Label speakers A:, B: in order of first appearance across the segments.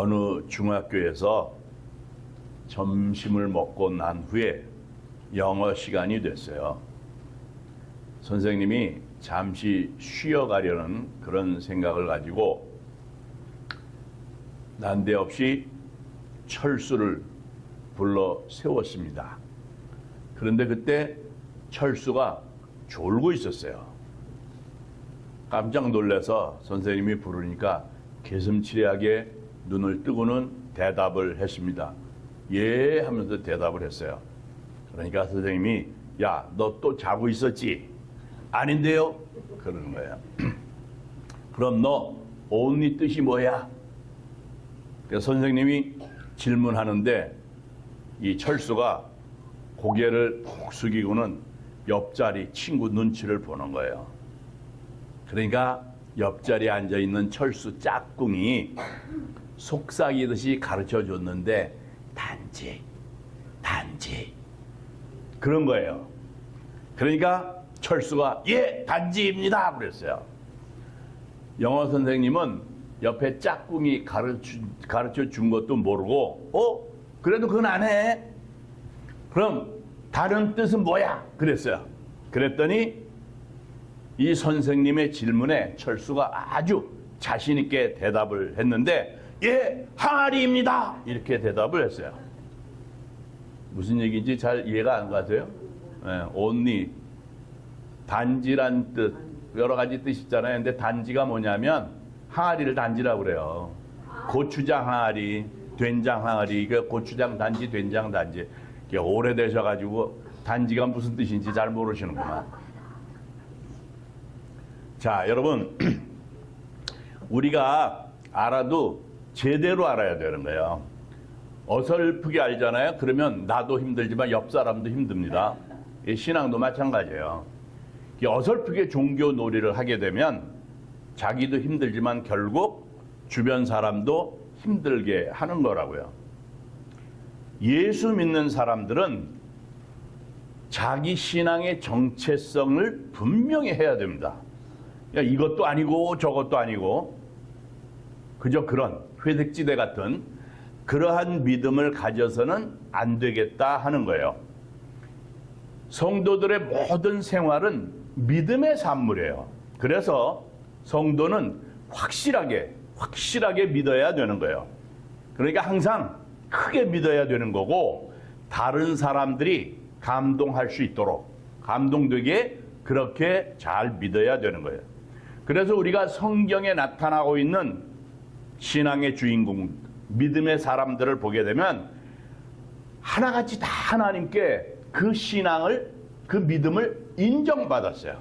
A: 어느 중학교에서 점심을 먹고 난 후에 영어 시간이 됐어요. 선생님이 잠시 쉬어가려는 그런 생각을 가지고 난데없이 철수를 불러 세웠습니다. 그런데 그때 철수가 졸고 있었어요. 깜짝 놀라서 선생님이 부르니까 개슴츠레하게 눈을 뜨고는 대답을 했습니다. 예 하면서 대답을 했어요. 그러니까 선생님이 야, 너 또 자고 있었지? 아닌데요? 그러는 거예요. 그럼 너 only 뜻이 뭐야? 그래서 선생님이 질문하는데 이 철수가 고개를 푹 숙이고는 옆자리 친구 눈치를 보는 거예요. 그러니까 옆자리에 앉아있는 철수 짝꿍이 속삭이듯이 가르쳐 줬는데 단지 그런 거예요. 그러니까 철수가 예 단지입니다 그랬어요. 영어 선생님은 옆에 짝꿍이 가르쳐 준 것도 모르고 그래도 그건 안 해. 그럼 다른 뜻은 뭐야? 그랬어요. 그랬더니 이 선생님의 질문에 철수가 아주 자신 있게 대답을 했는데 예 항아리입니다 이렇게 대답을 했어요. 무슨 얘기인지 잘 이해가 안 가세요? only 단지란 뜻 여러 가지 뜻이 있잖아요. 근데 단지가 뭐냐면 항아리를 단지라고 그래요. 고추장 항아리, 된장 항아리, 고추장 단지, 된장 단지. 오래되셔가지고 단지가 무슨 뜻인지 잘 모르시는구만. 자, 여러분 우리가 알아도 제대로 알아야 되는 거예요. 어설프게 알잖아요. 그러면 나도 힘들지만 옆 사람도 힘듭니다. 신앙도 마찬가지예요. 어설프게 종교 놀이를 하게 되면 자기도 힘들지만 결국 주변 사람도 힘들게 하는 거라고요. 예수 믿는 사람들은 자기 신앙의 정체성을 분명히 해야 됩니다. 이것도 아니고 저것도 아니고 그저 그런 회색지대 같은 그러한 믿음을 가져서는 안 되겠다 하는 거예요. 성도들의 모든 생활은 믿음의 산물이에요. 그래서 성도는 확실하게 믿어야 되는 거예요. 그러니까 항상 크게 믿어야 되는 거고 다른 사람들이 감동할 수 있도록 감동되게 그렇게 잘 믿어야 되는 거예요. 그래서 우리가 성경에 나타나고 있는 신앙의 주인공, 믿음의 사람들을 보게 되면 하나같이 다 하나님께 그 신앙을, 그 믿음을 인정받았어요.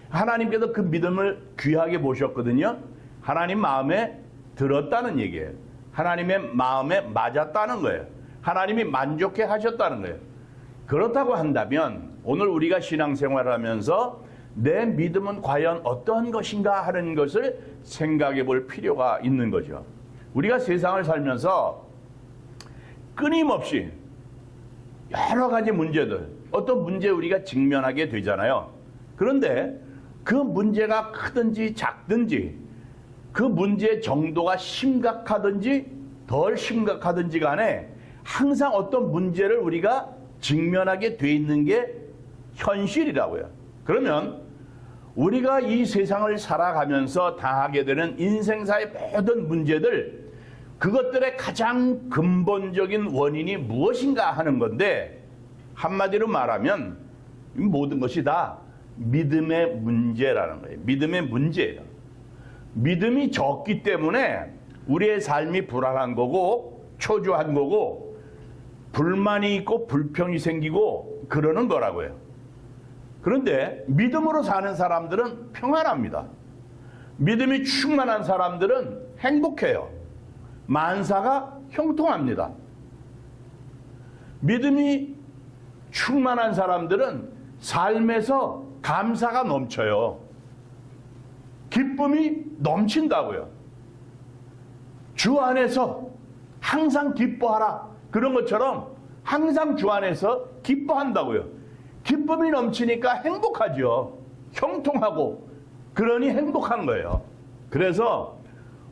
A: 하나님께서 그 믿음을 귀하게 보셨거든요. 하나님 마음에 들었다는 얘기예요. 하나님의 마음에 맞았다는 거예요. 하나님이 만족해 하셨다는 거예요. 그렇다고 한다면 오늘 우리가 신앙생활을 하면서 내 믿음은 과연 어떤 것인가 하는 것을 생각해 볼 필요가 있는 거죠. 우리가 세상을 살면서 끊임없이 여러 가지 문제들, 어떤 문제에 우리가 직면하게 되잖아요. 그런데 그 문제가 크든지 작든지 그 문제의 정도가 심각하든지 덜 심각하든지 간에 항상 어떤 문제를 우리가 직면하게 돼 있는 게 현실이라고요. 그러면 우리가 이 세상을 살아가면서 당하게 되는 인생사의 모든 문제들, 그것들의 가장 근본적인 원인이 무엇인가 하는 건데 한마디로 말하면 모든 것이 다 믿음의 문제라는 거예요. 믿음의 문제예요. 믿음이 적기 때문에 우리의 삶이 불안한 거고 초조한 거고 불만이 있고 불평이 생기고 그러는 거라고요. 그런데 믿음으로 사는 사람들은 평안합니다. 믿음이 충만한 사람들은 행복해요. 만사가 형통합니다. 믿음이 충만한 사람들은 삶에서 감사가 넘쳐요. 기쁨이 넘친다고요. 주 안에서 항상 기뻐하라. 그런 것처럼 항상 주 안에서 기뻐한다고요. 기쁨이 넘치니까 행복하죠. 형통하고 그러니 행복한 거예요. 그래서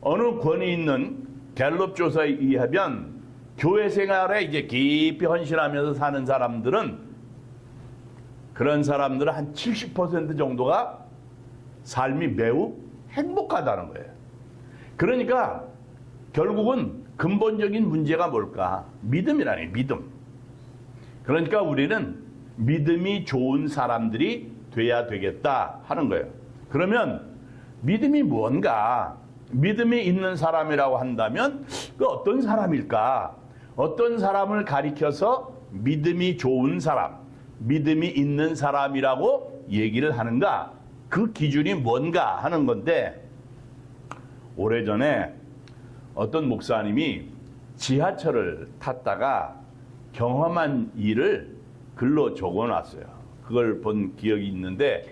A: 어느 권위 있는 갤럽 조사에 의하면 교회 생활에 이제 깊이 헌신하면서 사는 사람들은 그런 사람들은 한 70% 정도가 삶이 매우 행복하다는 거예요. 그러니까 결국은 근본적인 문제가 뭘까? 믿음이라니, 믿음. 그러니까 우리는 믿음이 좋은 사람들이 돼야 되겠다 하는 거예요. 그러면 믿음이 뭔가? 믿음이 있는 사람이라고 한다면 그 어떤 사람일까? 어떤 사람을 가리켜서 믿음이 좋은 사람, 믿음이 있는 사람이라고 얘기를 하는가? 그 기준이 뭔가 하는 건데, 오래전에 어떤 목사님이 지하철을 탔다가 경험한 일을 글로 적어놨어요. 그걸 본 기억이 있는데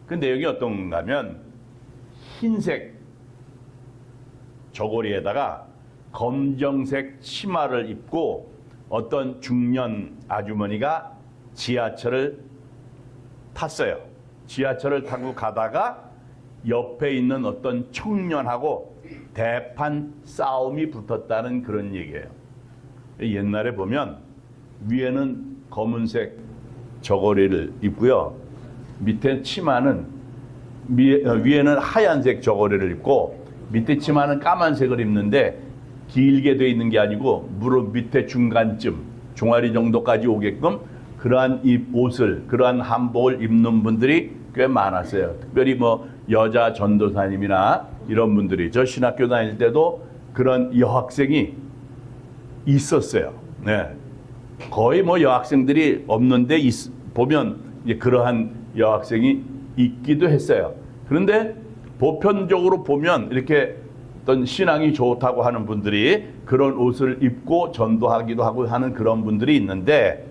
A: 그 내용이 어떤 건가 하면 흰색 저고리에다가 검정색 치마를 입고 어떤 중년 아주머니가 지하철을 탔어요. 지하철을 타고 가다가 옆에 있는 어떤 청년하고 대판 싸움이 붙었다는 그런 얘기예요. 옛날에 보면 위에는 검은색 저고리를 입고요. 밑에 치마는 위에는 하얀색 저고리를 입고 밑에 치마는 까만색을 입는데 길게 돼 있는 게 아니고 무릎 밑에 중간쯤 종아리 정도까지 오게끔 그러한 옷을, 그러한 한복을 입는 분들이 꽤 많았어요. 특별히 뭐 여자 전도사님이나 이런 분들이, 저 신학교 다닐 때도 그런 여학생이 있었어요. 네. 거의 뭐 여학생들이 없는데 보면 이제 그러한 여학생이 있기도 했어요. 그런데 보편적으로 보면 이렇게 어떤 신앙이 좋다고 하는 분들이 그런 옷을 입고 전도하기도 하고 하는 그런 분들이 있는데,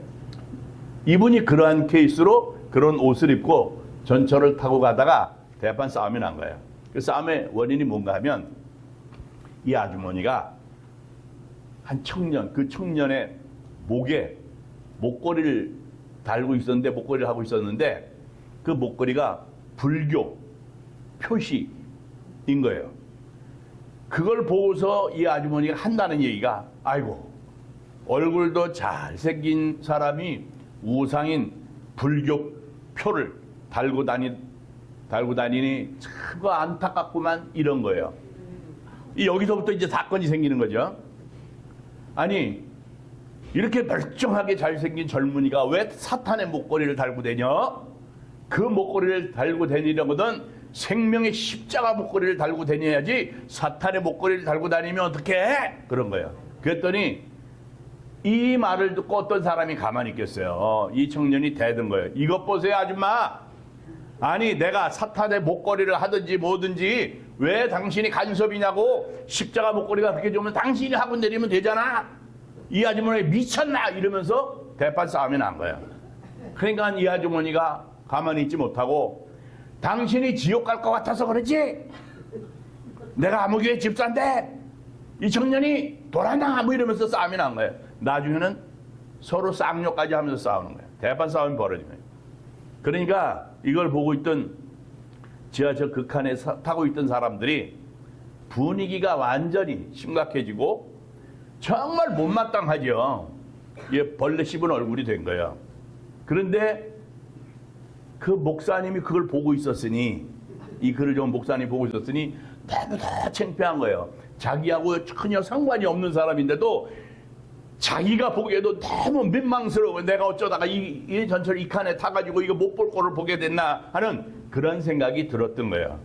A: 이분이 그러한 케이스로 그런 옷을 입고 전철을 타고 가다가 대판 싸움이 난 거예요. 그 싸움의 원인이 뭔가 하면 이 아주머니가 한 청년, 그 청년의 목에 목걸이를 달고 있었는데, 목걸이를 하고 있었는데 그 목걸이가 불교 표시인 거예요. 그걸 보고서 이 아주머니가 한다는 얘기가, 아이고, 얼굴도 잘생긴 사람이 우상인 불교 표를 달고 다니니 참 안타깝구만, 이런 거예요. 여기서부터 이제 사건이 생기는 거죠. 아니, 이렇게 멀쩡하게 잘생긴 젊은이가 왜 사탄의 목걸이를 달고 다녀? 그 목걸이를 달고 다니려거든 생명의 십자가 목걸이를 달고 다녀야지, 사탄의 목걸이를 달고 다니면 어떡해? 그런 거예요. 그랬더니 이 말을 듣고 어떤 사람이 가만히 있겠어요. 이 청년이 대든 거예요. 이것 보세요, 아줌마. 아니, 내가 사탄의 목걸이를 하든지 뭐든지 왜 당신이 간섭이냐고. 십자가 목걸이가 그렇게 좋으면 당신이 하고 내리면 되잖아. 이 아주머니 미쳤나? 이러면서 대판 싸움이 난 거예요. 그러니까 이 아주머니가 가만히 있지 못하고, 당신이 지옥 갈 것 같아서 그러지? 내가 아무 교회 집사인데 이 청년이 돌아나? 뭐 이러면서 싸움이 난 거예요. 나중에는 서로 쌍욕까지 하면서 싸우는 거예요. 대판 싸움이 벌어진 거예요. 그러니까 이걸 보고 있던 지하철 극한에 타고 있던 사람들이 분위기가 완전히 심각해지고 정말 못마땅하죠. 벌레 씹은 얼굴이 된 거예요. 그런데 그 목사님이 그걸 보고 있었으니, 이 글을 좀 목사님이 보고 있었으니 너무 다 창피한 거예요. 자기하고 전혀 상관이 없는 사람인데도 자기가 보기에도 너무 민망스러워. 내가 어쩌다가 이 전철 이 칸에 타가지고 이거 못 볼 거를 보게 됐나 하는 그런 생각이 들었던 거예요.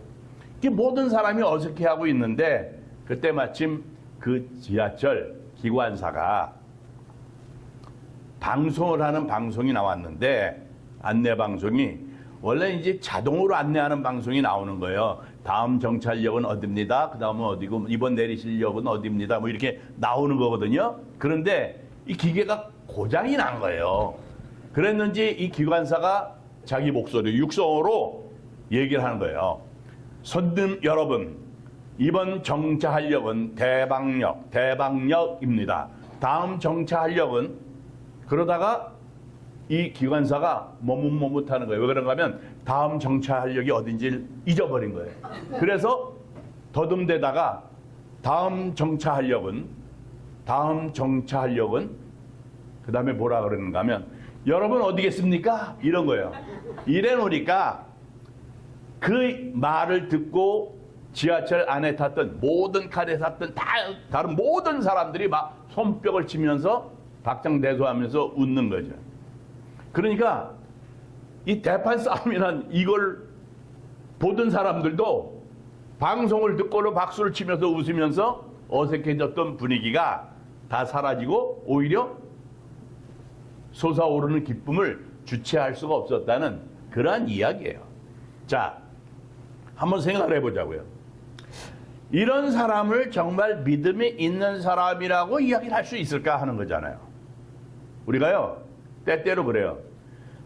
A: 이게 모든 사람이 어색해하고 있는데, 그때 마침 그 지하철 기관사가 방송을 하는 방송이 나왔는데, 안내 방송이 원래 이제 자동으로 안내하는 방송이 나오는 거예요. 다음 정찰역은 어디입니다. 그 다음은 어디고, 이번 내리실 역은 어디입니다. 뭐 이렇게 나오는 거거든요. 그런데 이 기계가 고장이 난 거예요. 그랬는지 이 기관사가 자기 목소리 육성으로 얘기를 하는 거예요. 손님 여러분, 이번 정차할 역은 대방역입니다. 다음 정차할 역은, 그러다가 이 기관사가 머뭇머뭇하는 거예요. 왜 그런가 하면 다음 정차할 역이 어딘지를 잊어버린 거예요. 그래서 더듬대다가 다음 정차하려군 그 다음에 뭐라 그러는가 하면 여러분 어디겠습니까? 이런 거예요. 이래 놓으니까 그 말을 듣고 지하철 안에 탔던 모든 칸에 탔던 다른 모든 사람들이 막 손뼉을 치면서 박장대소하면서 웃는 거죠. 그러니까 이 대판 싸움이란 이걸 보던 사람들도 방송을 듣고는 박수를 치면서 웃으면서 어색해졌던 분위기가 다 사라지고 오히려 솟아오르는 기쁨을 주체할 수가 없었다는 그러한 이야기예요. 자, 한번 생각을 해보자고요. 이런 사람을 정말 믿음이 있는 사람이라고 이야기를 할 수 있을까 하는 거잖아요. 우리가요, 때때로 그래요.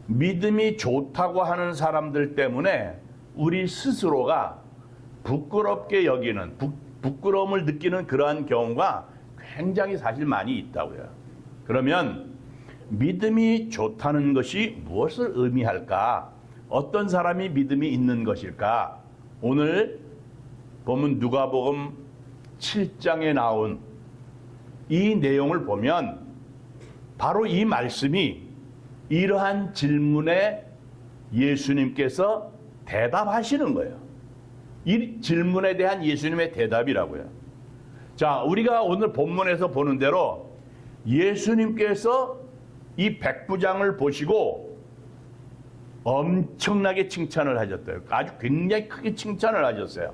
A: 믿음이 좋다고 하는 사람들 때문에 우리 스스로가 부끄럽게 여기는, 부끄러움을 느끼는 그러한 경우가 굉장히 사실 많이 있다고요. 그러면 믿음이 좋다는 것이 무엇을 의미할까? 어떤 사람이 믿음이 있는 것일까? 오늘 보면 누가복음 7장에 나온 이 내용을 보면 바로 이 말씀이 이러한 질문에 예수님께서 대답하시는 거예요. 이 질문에 대한 예수님의 대답이라고요. 자, 우리가 오늘 본문에서 보는 대로 예수님께서 이 백부장을 보시고 엄청나게 칭찬을 하셨대요. 아주 굉장히 크게 칭찬을 하셨어요.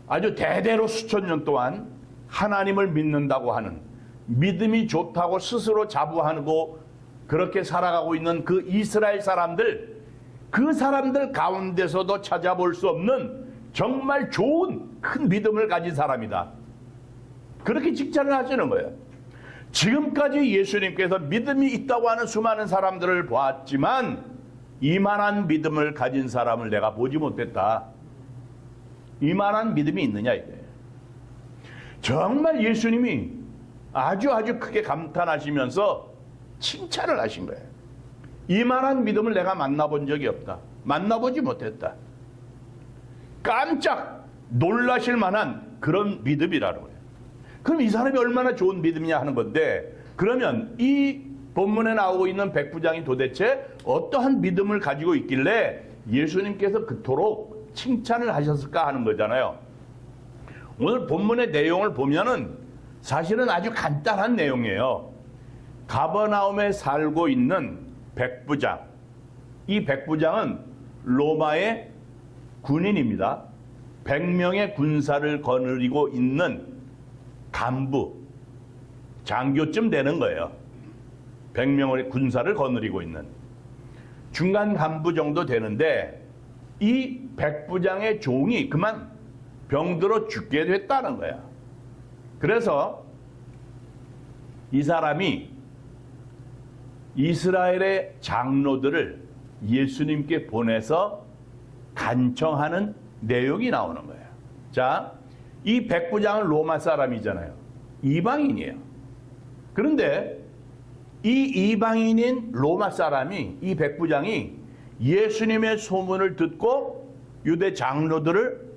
A: 아주 대대로 수천 년 동안 하나님을 믿는다고 하는, 믿음이 좋다고 스스로 자부하고 그렇게 살아가고 있는 그 이스라엘 사람들, 그 사람들 가운데서도 찾아볼 수 없는 정말 좋은 큰 믿음을 가진 사람이다. 그렇게 칭찬을 하시는 거예요. 지금까지 예수님께서 믿음이 있다고 하는 수많은 사람들을 보았지만 이만한 믿음을 가진 사람을 내가 보지 못했다. 이만한 믿음이 있느냐 이거예요. 정말 예수님이 아주 크게 감탄하시면서 칭찬을 하신 거예요. 이만한 믿음을 내가 만나본 적이 없다. 만나보지 못했다. 깜짝 놀라실 만한 그런 믿음이라는 거예요. 그럼 이 사람이 얼마나 좋은 믿음이냐 하는 건데, 그러면 이 본문에 나오고 있는 백부장이 도대체 어떠한 믿음을 가지고 있길래 예수님께서 그토록 칭찬을 하셨을까 하는 거잖아요. 오늘 본문의 내용을 보면은 사실은 아주 간단한 내용이에요. 가버나움에 살고 있는 백부장. 이 백부장은 로마의 군인입니다. 100명의 군사를 거느리고 있는 간부, 장교쯤 되는 거예요. 100명의 군사를 거느리고 있는 중간 간부 정도 되는데, 이 백부장의 종이 그만 병들어 죽게 됐다는 거야. 그래서 이 사람이 이스라엘의 장로들을 예수님께 보내서 간청하는 내용이 나오는 거예요. 자, 이 백부장은 로마 사람이잖아요. 이방인이에요. 그런데 이 이방인인 로마 사람이, 이 백부장이 예수님의 소문을 듣고 유대 장로들을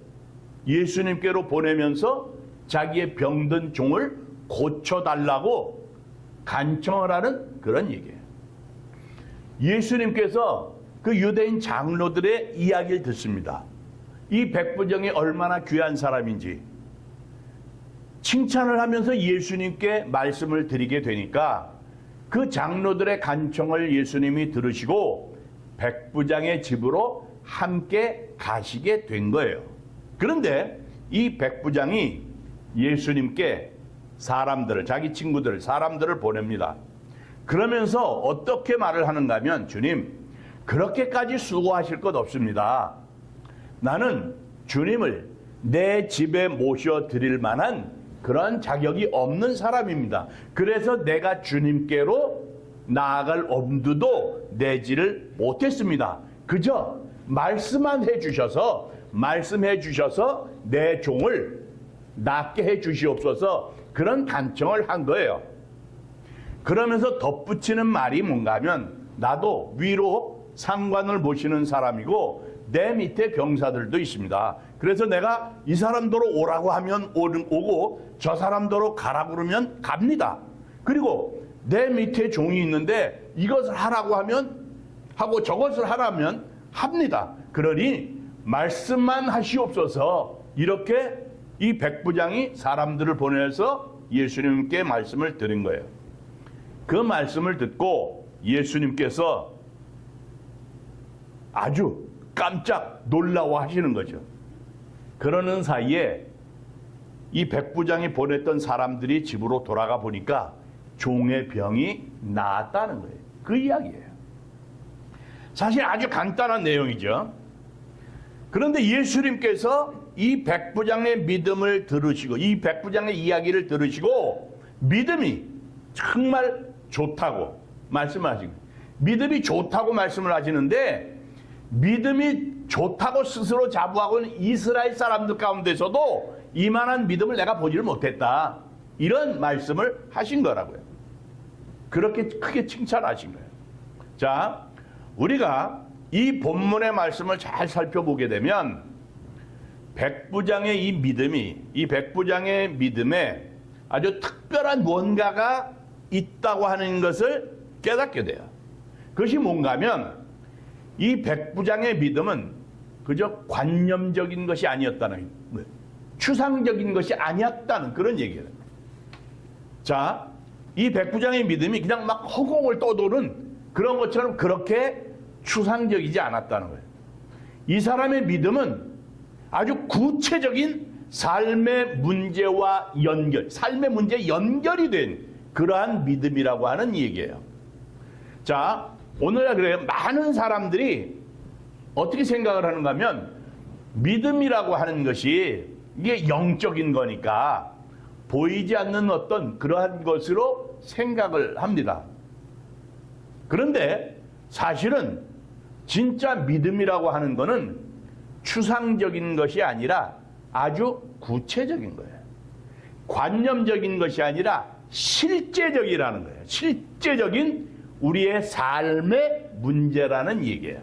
A: 예수님께로 보내면서 자기의 병든 종을 고쳐달라고 간청을 하는 그런 얘기예요. 예수님께서 그 유대인 장로들의 이야기를 듣습니다. 이 백부장이 얼마나 귀한 사람인지 칭찬을 하면서 예수님께 말씀을 드리게 되니까 그 장로들의 간청을 예수님이 들으시고 백부장의 집으로 함께 가시게 된 거예요. 그런데 이 백부장이 예수님께 사람들을, 자기 친구들, 사람들을 보냅니다. 그러면서 어떻게 말을 하는가 하면, 주님, 그렇게까지 수고하실 것 없습니다. 나는 주님을 내 집에 모셔드릴 만한 그런 자격이 없는 사람입니다. 그래서 내가 주님께로 나아갈 엄두도 내지를 못했습니다. 그저 말씀해 주셔서 내 종을 낫게 해 주시옵소서, 그런 간청을 한 거예요. 그러면서 덧붙이는 말이 뭔가 하면, 나도 위로 상관을 모시는 사람이고 내 밑에 병사들도 있습니다. 그래서 내가 이 사람도로 오라고 하면 오고 저 사람도로 가라고 그러면 갑니다. 그리고 내 밑에 종이 있는데 이것을 하라고 하면 하고 저것을 하라면 합니다. 그러니 말씀만 하시옵소서. 이렇게 이 백부장이 사람들을 보내서 예수님께 말씀을 드린 거예요. 그 말씀을 듣고 예수님께서 아주 깜짝 놀라워 하시는 거죠. 그러는 사이에 이 백부장이 보냈던 사람들이 집으로 돌아가 보니까 종의 병이 나았다는 거예요. 그 이야기예요. 사실 아주 간단한 내용이죠. 그런데 예수님께서 이 백부장의 믿음을 들으시고 이 백부장의 이야기를 들으시고 믿음이 정말 좋다고 말씀하시고 믿음이 좋다고 말씀을 하시는데 믿음이 좋다고 스스로 자부하고 있는 이스라엘 사람들 가운데서도 이만한 믿음을 내가 보지를 못했다. 이런 말씀을 하신 거라고요. 그렇게 크게 칭찬하신 거예요. 자, 우리가 이 본문의 말씀을 잘 살펴보게 되면 백부장의 이 백부장의 믿음에 아주 특별한 뭔가가 있다고 하는 것을 깨닫게 돼요. 그것이 뭔가 하면 이 백부장의 믿음은 그저 관념적인 것이 아니었다는, 추상적인 것이 아니었다는 그런 얘기예요. 자, 이 백부장의 믿음이 그냥 막 허공을 떠도는 그런 것처럼 그렇게 추상적이지 않았다는 거예요. 이 사람의 믿음은 아주 구체적인 삶의 문제와 삶의 문제에 연결이 된 그러한 믿음이라고 하는 얘기예요. 자, 오늘날 그래요. 많은 사람들이 어떻게 생각을 하는가 하면 믿음이라고 하는 것이 이게 영적인 거니까 보이지 않는 어떤 그러한 것으로 생각을 합니다. 그런데 사실은 진짜 믿음이라고 하는 거는 추상적인 것이 아니라 아주 구체적인 거예요. 관념적인 것이 아니라 실제적이라는 거예요. 실제적인 우리의 삶의 문제라는 얘기예요.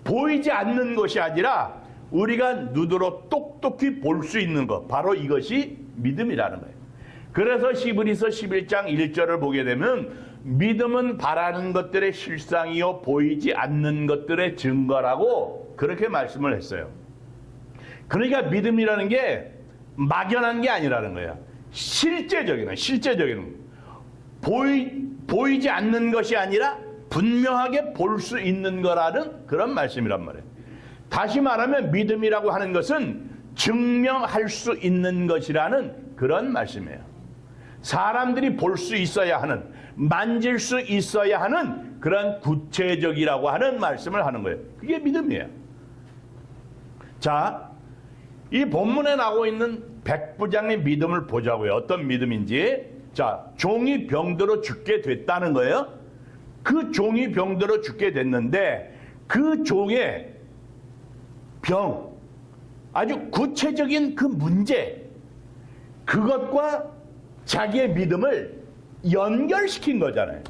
A: 보이지 않는 것이 아니라 우리가 눈으로 똑똑히 볼 수 있는 것, 바로 이것이 믿음이라는 거예요. 그래서 히브리서 11장 1절을 보게 되면 믿음은 바라는 것들의 실상이요 보이지 않는 것들의 증거라고 그렇게 말씀을 했어요. 그러니까 믿음이라는 게 막연한 게 아니라는 거예요. 실제적인 거예요. 실제적인 보이지 않는 것이 아니라 분명하게 볼 수 있는 거라는 그런 말씀이란 말이에요. 다시 말하면 믿음이라고 하는 것은 증명할 수 있는 것이라는 그런 말씀이에요. 사람들이 볼 수 있어야 하는, 만질 수 있어야 하는 그런 구체적이라고 하는 말씀을 하는 거예요. 그게 믿음이에요. 자, 이 본문에 나오고 있는 백부장의 믿음을 보자고요. 어떤 믿음인지. 자, 종이 병들어 죽게 됐다는 거예요. 그 종이 병들어 죽게 됐는데 그 종의 병, 아주 구체적인 그 문제, 그것과 자기의 믿음을 연결시킨 거잖아요.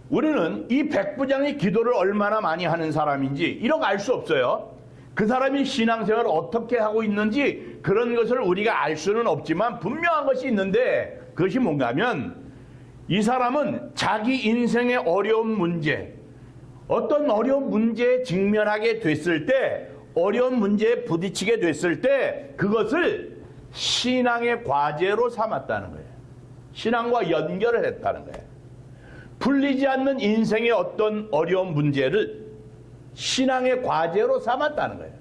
A: 우리는 이 백부장이 기도를 얼마나 많이 하는 사람인지 이런 거 알 수 없어요. 그 사람이 신앙생활을 어떻게 하고 있는지 그런 것을 우리가 알 수는 없지만 분명한 것이 있는데 그것이 뭔가 하면 이 사람은 자기 인생의 어려운 문제, 어떤 어려운 문제에 직면하게 됐을 때, 어려운 문제에 부딪히게 됐을 때 그것을 신앙의 과제로 삼았다는 거예요. 신앙과 연결을 했다는 거예요. 풀리지 않는 인생의 어떤 어려운 문제를 신앙의 과제로 삼았다는 거예요.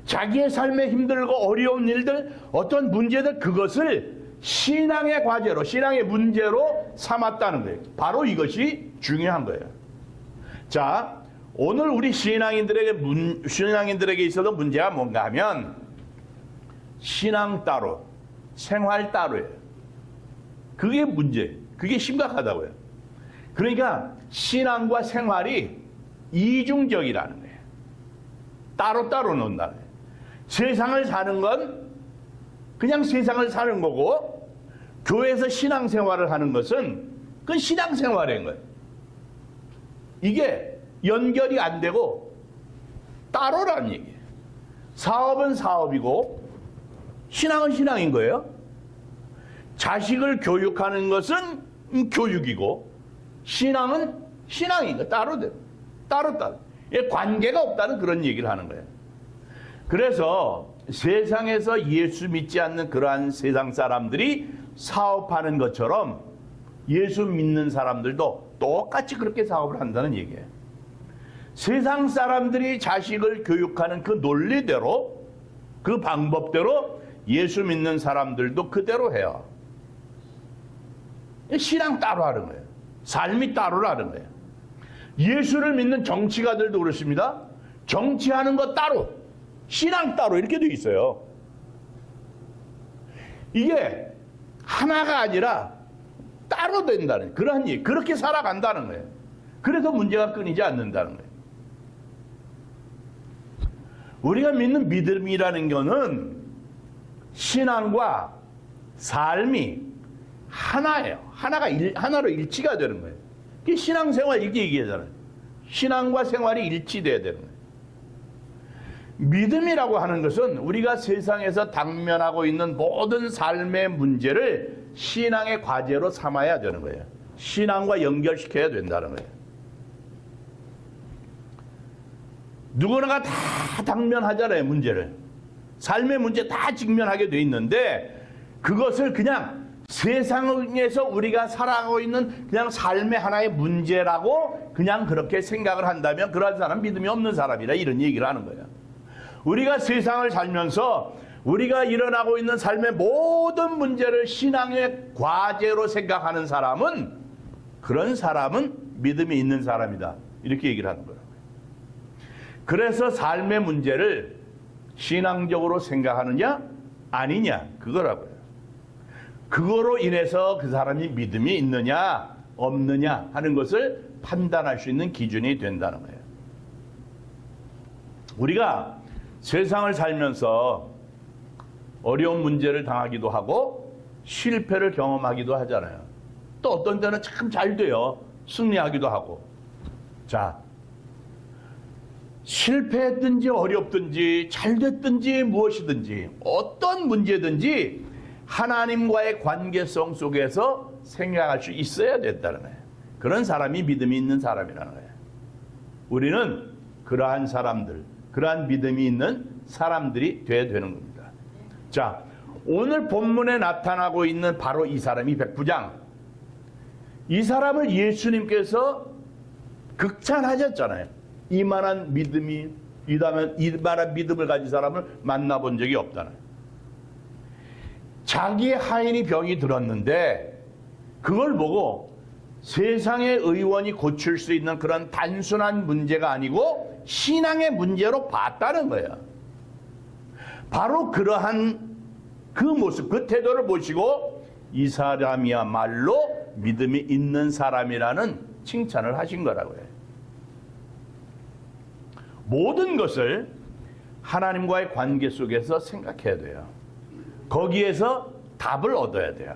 A: 자기의 삶에 힘들고 어려운 일들, 어떤 문제들, 그것을 신앙의 과제로, 신앙의 문제로 삼았다는 거예요. 바로 이것이 중요한 거예요. 자, 오늘 우리 신앙인들에게 있어도 문제가 뭔가 하면 신앙 따로, 생활 따로예요. 그게 문제, 그게 심각하다고요. 그러니까 신앙과 생활이 이중적이라는 거예요. 따로따로 논다는 거예요. 세상을 사는 건 그냥 세상을 사는 거고 교회에서 신앙생활을 하는 것은 그건 신앙생활인 거예요. 이게 연결이 안 되고 따로라는 얘기예요. 사업은 사업이고 신앙은 신앙인 거예요. 자식을 교육하는 것은 교육이고 신앙은 신앙인 거예요. 따로. 관계가 없다는 그런 얘기를 하는 거예요. 그래서 세상에서 예수 믿지 않는 그러한 세상 사람들이 사업하는 것처럼 예수 믿는 사람들도 똑같이 그렇게 사업을 한다는 얘기예요. 세상 사람들이 자식을 교육하는 그 논리대로, 그 방법대로 예수 믿는 사람들도 그대로 해요. 신앙 따로 하는 거예요. 삶이 따로라는 거예요. 예수를 믿는 정치가들도 그렇습니다. 정치하는 거 따로, 신앙 따로 이렇게 돼 있어요. 이게 하나가 아니라 따로 된다는 그러한 얘기. 그렇게 살아간다는 거예요. 그래서 문제가 끊이지 않는다는 거예요. 우리가 믿는 믿음이라는 거는 신앙과 삶이 하나예요. 하나로 일치가 되는 거예요. 그게 신앙생활 이렇게 얘기하잖아요. 신앙과 생활이 일치돼야 되는 거예요. 믿음이라고 하는 것은 우리가 세상에서 당면하고 있는 모든 삶의 문제를 신앙의 과제로 삼아야 되는 거예요. 신앙과 연결시켜야 된다는 거예요. 누구나가 다 당면하잖아요, 문제를. 삶의 문제 다 직면하게 돼 있는데 그것을 그냥 세상에서 우리가 살아가고 있는 그냥 삶의 하나의 문제라고 그냥 그렇게 생각을 한다면 그런 사람은 믿음이 없는 사람이라 이런 얘기를 하는 거예요. 우리가 세상을 살면서 우리가 일어나고 있는 삶의 모든 문제를 신앙의 과제로 생각하는 사람은 그런 사람은 믿음이 있는 사람이다. 이렇게 얘기를 하는 거예요. 그래서 삶의 문제를 신앙적으로 생각하느냐 아니냐 그거라고요. 그거로 인해서 그 사람이 믿음이 있느냐 없느냐 하는 것을 판단할 수 있는 기준이 된다는 거예요. 우리가 세상을 살면서 어려운 문제를 당하기도 하고 실패를 경험하기도 하잖아요. 또 어떤 때는 참 잘 돼요. 승리하기도 하고. 자, 실패했든지 어렵든지 잘 됐든지 무엇이든지 어떤 문제든지 하나님과의 관계성 속에서 생각할 수 있어야 된다는 거예요. 그런 사람이 믿음이 있는 사람이라는 거예요. 우리는 그러한 사람들, 그러한 믿음이 있는 사람들이 돼야 되는 겁니다. 자, 오늘 본문에 나타나고 있는 바로 이 사람이 백부장. 이 사람을 예수님께서 극찬하셨잖아요. 이만한 믿음을 가진 사람을 만나본 적이 없다는. 자기 하인이 병이 들었는데 그걸 보고 세상의 의원이 고칠 수 있는 그런 단순한 문제가 아니고 신앙의 문제로 봤다는 거예요. 바로 그러한 그 모습, 그 태도를 보시고 이 사람이야말로 믿음이 있는 사람이라는 칭찬을 하신 거라고요. 모든 것을 하나님과의 관계 속에서 생각해야 돼요. 거기에서 답을 얻어야 돼요.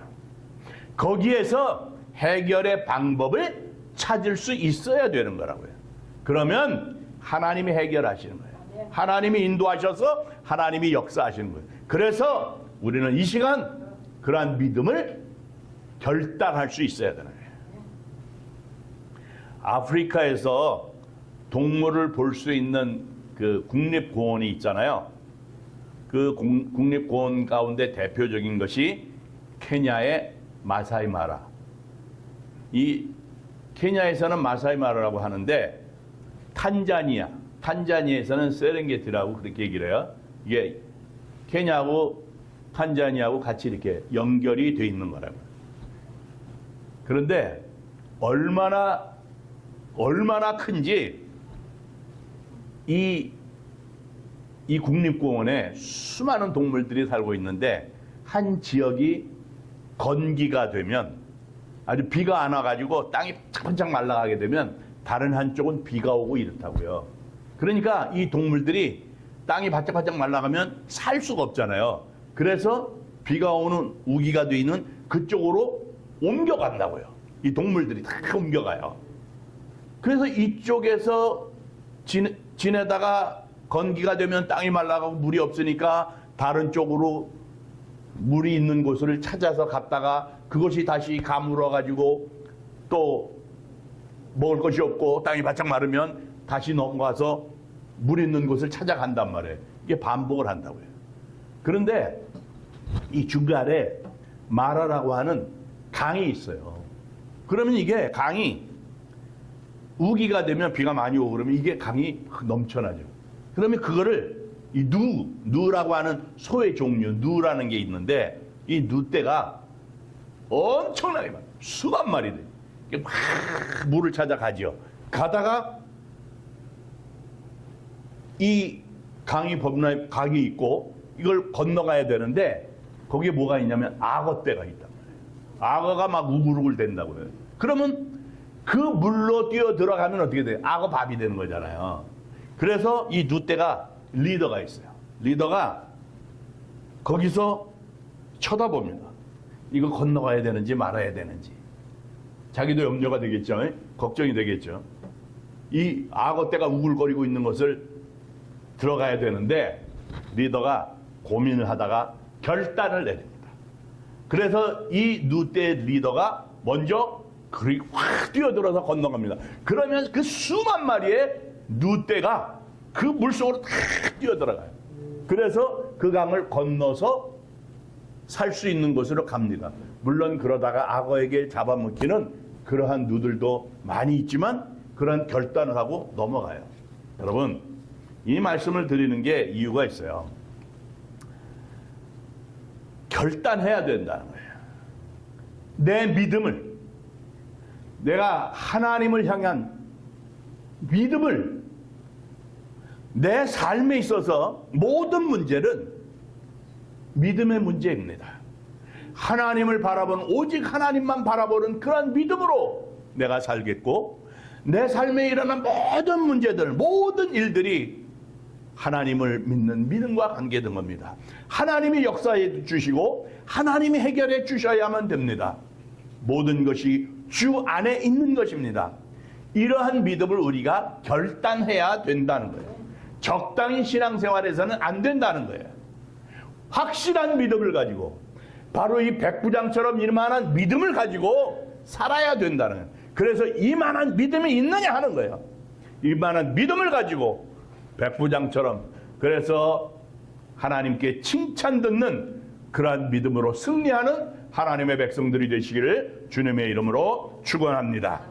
A: 거기에서 해결의 방법을 찾을 수 있어야 되는 거라고요. 그러면 하나님이 해결하시는 거예요. 하나님이 인도하셔서 하나님이 역사하시는 거예요. 그래서 우리는 이 시간 그러한 믿음을 결단할 수 있어야 되는 거예요. 아프리카에서 동물을 볼 수 있는 그 국립공원이 있잖아요. 그 국립공원 가운데 대표적인 것이 케냐의 마사이마라. 이 케냐에서는 마사이마라라고 하는데 탄자니아에서는 세렝게티라고 그렇게 얘기를 해요. 이게 케냐하고 탄자니아하고 같이 이렇게 연결이 돼 있는 거라고요. 그런데 얼마나 큰지 이 국립공원에 수많은 동물들이 살고 있는데 한 지역이 건기가 되면 아주 비가 안 와가지고 땅이 반짝 말라가게 되면 다른 한쪽은 비가 오고 이렇다고요. 그러니까 이 동물들이 땅이 바짝바짝 말라가면 살 수가 없잖아요. 그래서 비가 오는 우기가 돼 있는 그쪽으로 옮겨간다고요. 이 동물들이 다 옮겨가요. 그래서 이쪽에서 지내다가 건기가 되면 땅이 말라가고 물이 없으니까 다른 쪽으로 물이 있는 곳을 찾아서 갔다가 그것이 다시 가물어 가지고 또 먹을 것이 없고 땅이 바짝 마르면 다시 넘어가서 물 있는 곳을 찾아간단 말이에요. 이게 반복을 한다고요. 그런데 이 중간에 마라라고 하는 강이 있어요. 그러면 이게 강이 우기가 되면 비가 많이 오고 그러면 이게 강이 넘쳐나죠. 그러면 그거를 이 누라고 하는 소의 종류, 누라는 게 있는데 이 누떼가 엄청나게 많아요. 수만 마리들. 막 물을 찾아가죠. 가다가 이 강이 있고 이걸 건너가야 되는데 거기에 뭐가 있냐면 악어떼가 있단 말이에요. 악어가 막 우글우글 된다고요. 그러면 그 물로 뛰어 들어가면 어떻게 돼요? 악어 밥이 되는 거잖아요. 그래서 이 누떼가 리더가 있어요. 리더가 거기서 쳐다봅니다. 이거 건너가야 되는지 말아야 되는지. 자기도 염려가 되겠죠. 걱정이 되겠죠. 이 악어떼가 우글거리고 있는 것을 들어가야 되는데 리더가 고민을 하다가 결단을 내립니다. 그래서 이 누떼 리더가 먼저 확 뛰어들어서 건너갑니다. 그러면 그 수만 마리의 누떼가 그 물속으로 탁 뛰어들어가요. 그래서 그 강을 건너서 살 수 있는 곳으로 갑니다. 물론 그러다가 악어에게 잡아먹히는 그러한 누들도 많이 있지만 그런 결단을 하고 넘어가요. 여러분, 이 말씀을 드리는 게 이유가 있어요. 결단해야 된다는 거예요. 내 믿음을, 내가 하나님을 향한 믿음을 내 삶에 있어서 모든 문제는 믿음의 문제입니다. 하나님을 바라보는, 오직 하나님만 바라보는 그런 믿음으로 내가 살겠고 내 삶에 일어난 모든 문제들, 모든 일들이 하나님을 믿는 믿음과 관계된 겁니다. 하나님이 역사해 주시고 하나님이 해결해 주셔야만 됩니다. 모든 것이 주 안에 있는 것입니다. 이러한 믿음을 우리가 결단해야 된다는 거예요. 적당히 신앙생활에서는 안 된다는 거예요. 확실한 믿음을 가지고 바로 이 백부장처럼 이만한 믿음을 가지고 살아야 된다는 거예요. 그래서 이만한 믿음이 있느냐 하는 거예요. 이만한 믿음을 가지고 백부장처럼 그래서 하나님께 칭찬 듣는 그러한 믿음으로 승리하는 하나님의 백성들이 되시기를 주님의 이름으로 축원합니다.